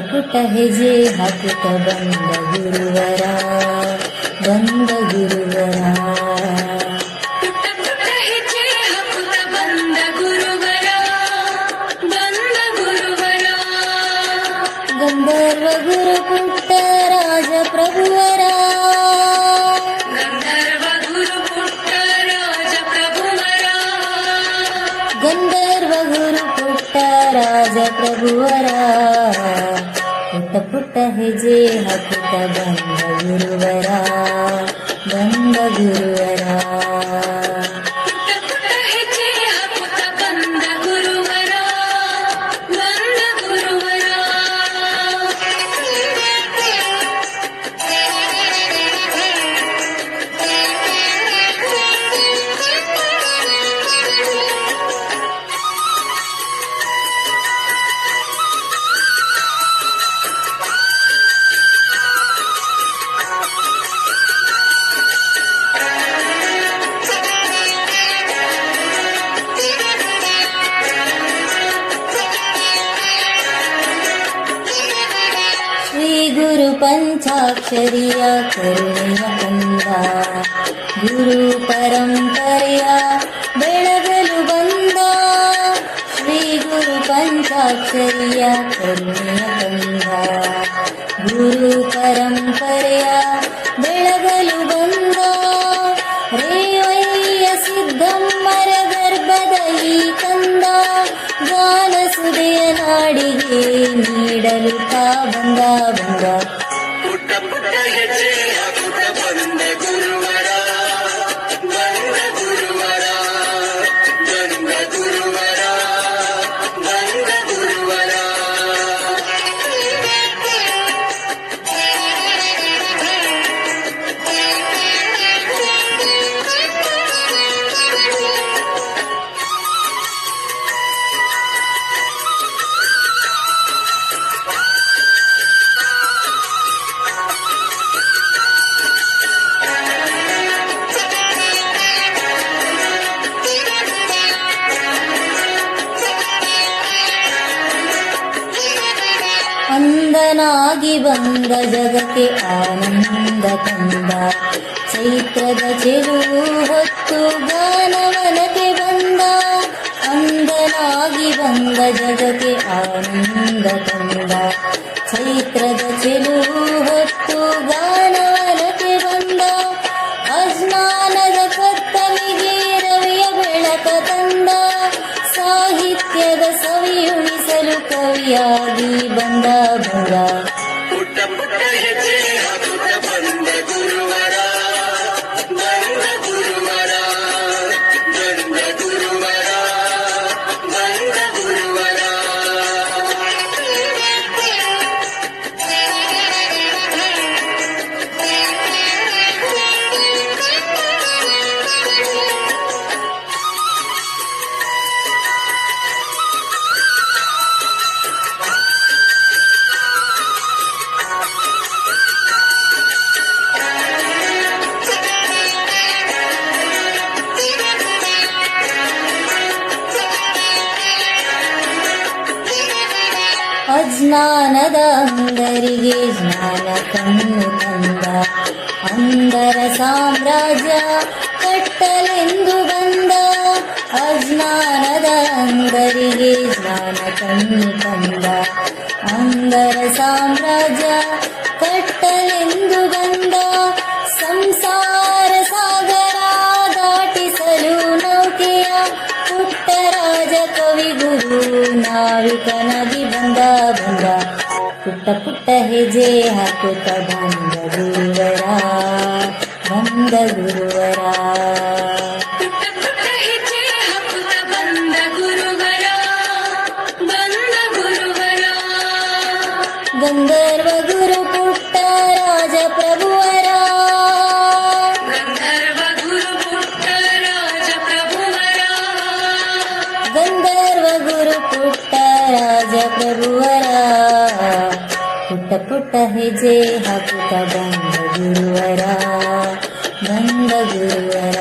ಪುಟ ಹೆಜ್ಜೆ ಹಾಕುತ್ತ ಬಂದ ಗುರುವರ ಬಂದ ಗುರುವರ ಗಂಧರ್ವ ಗುರು ಪುಟ್ಟ ರಾಜ ಪ್ರಭುವರ ಗಂಧರ್ವ ಗುರು ಪುಟ್ಟ ರಾಜ ಪ್ರಭುವರ ಪುಟ್ಟ ಪುಟ್ಟ ಹೆಜ್ಜೆ ಹಾಕುತ್ತ ಬಂದ ಗುರುವರ ಬಂದ ಗುರುವರ ಗುರು ಪಂಚಾಕ್ಷರಿಯ ಕರುಣೆಯ ಕಂದ ಗುರು ಪರಂಪರೆಯ ಬೆಳಗಲು ಬಂದ ಶ್ರೀ ಗುರು ಪಂಚಾಕ್ಷರಿಯ ಕರುಣೆಯ ಕಂದ ಗುರು ಪರಂಪರೆಯ ಬೆಳಗಲು ಬಂದ ರೇವಯ್ಯ ಸಿದ್ದಮ್ಮರ ಗರ್ಭದ ಈ ಕಂದ ಗಾನ ಸುದೆಯ ನಾಡಿಗೆ ನೀಡಲು ತಾ ಬಂದ ಬಂದ ಪುಟ್ಟ ಪುಟ್ಟ ಹೆಜ್ಜೆ ಹಾಕುತ್ತ ಬಂದ ಗುರುವರ ಬಂದ ಗುರುವರ ಬಂದ ಗುರುವರ ಬಂದ ಗುರುವರ ಅಂದನಾಗಿ ಬಂದ ಜಗಕ್ಕೆ ಆನಂದ ತಂದ ಚೈತ್ರದ ಚೆಲುವು ಹೊತ್ತು ಗಾನವನಕ್ಕೆ ಬಂದ ಅಂದನಾಗಿ ಬಂದ ಜಗಕ್ಕೆ ಆನಂದ ತಂದ ಚೈತ್ರದ ಚೆಲುವು ಹೊತ್ತು ಗಾನವನಕ್ಕೆ ಬಂದ ಅಜ್ಞಾನದ ಕತ್ತಲಿಗೆ ರವಿಯ ಬೆಳಕ ತಂದ ಸಾಹಿತ್ಯದ ಸವಿಯುಳಿಸಲು ಕವಿಯಾಗಿ ಬಂದ ಬಂದ ಪುಟ್ಟ ಪುಟ್ಟ ಹೆಜ್ಜೆ ಹಾಕುತ್ತ ಬಂದ ಗುರುವರ ಬಂದ ಗುರುವರ ಬಂದ ಗುರುವರ ಬಂದ ಗುರುವರ ಅಜ್ಞಾನದ ಅಂದರಿಗೆ ಜ್ಞಾನ ಕಣ್ಣು ತಂದ ಅಂದರ ಸಾಮ್ರಾಜ್ಯ ಕಟ್ಟಲೆಂದು ಬಂದ ಅಜ್ಞಾನದ ಅಂದರಿಗೆ ಜ್ಞಾನ ಕಣ್ಣು ತಂದ ಅಂದರ ಸಾಮ್ರಾಜ್ಯ ಕಟ್ಟಲೆಂದು ಬಂದ ಸಂಸಾರ ಸಾಗರ ದಾಟಿಸಲು ನೌಕೆಯ ಪುಟ್ಟರಾಜ ಕವಿಗುರು ನಾವಿಕನಾಗಿ ಬಂದ ಬಂದ ಪುಟ್ಟ ಪುಟ್ಟ ಹೆಜ್ಜೆ ಹಾಕುತ್ತ ಬಂದ ಗುರುವರ ಬಂದ ಗುರುವರ ಗಂಧರ್ವ ಗುರು ಪುಟ್ಟ ರಾಜ ಪ್ರಭುವರ ಗಂಧರ್ವ ಗುರು ಪುಟ್ಟ ರಾಜ ಪ್ರಭುವರ ಪುಟ್ಟ ಪುಟ್ಟ ಹೆಜ್ಜೆ ಹಾಕುತ್ತ ಬಂದ ಗುರುವರ ಬಂದ ಗುರುವರ